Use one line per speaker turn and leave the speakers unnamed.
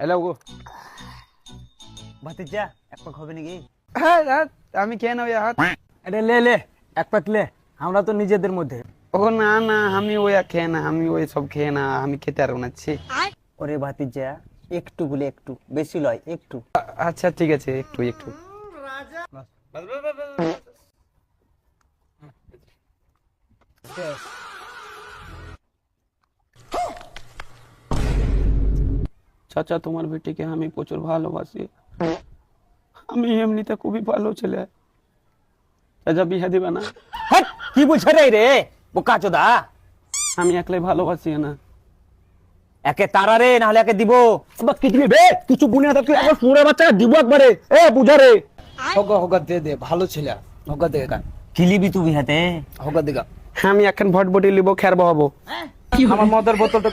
Allow গো।
ভাতিজা এক পাক হবে নাকি?
হ্যাঁ আমি খেয়ে নেবো হাত।
আরে লে লে এক পাক লে, আমরা তো নিজেদের মধ্যে।
ও না না, আমি ওই খেয়ে না, আমি ওই সব খেয়ে না, আমি খেতে পারবো না। ছি।
ওরে ভাতিজা একটু বলে একটু, বেশি লয় একটু।
আচ্ছা ঠিক আছে, একটু একটু। চাচা, তোমার বেটিকে আমি প্রচুর ভালোবাসি। আমি এমনিতে খুবই ভালো ছেলে। চাচা বিয়ে দিবে না?
হ্যাঁ কি বলছ রে বোকা চোদা?
আমি একলাই ভালোবাসি না।
একে তারা রে, নাহলে একে দিব। কিছু বে কিছু বুনে থাকলে একবার পুরো বাচ্চা দিব একবারে। এ বুঝা রে।
হোগা হোগা দে দে, ভালো ছেলে। হোগা দে গা,
কিলিবি তুই হাতে।
হোগা দে গা।
আমি এখন ভটভটি লিবো, খের বহাবো।
আমার মদের বোতলটা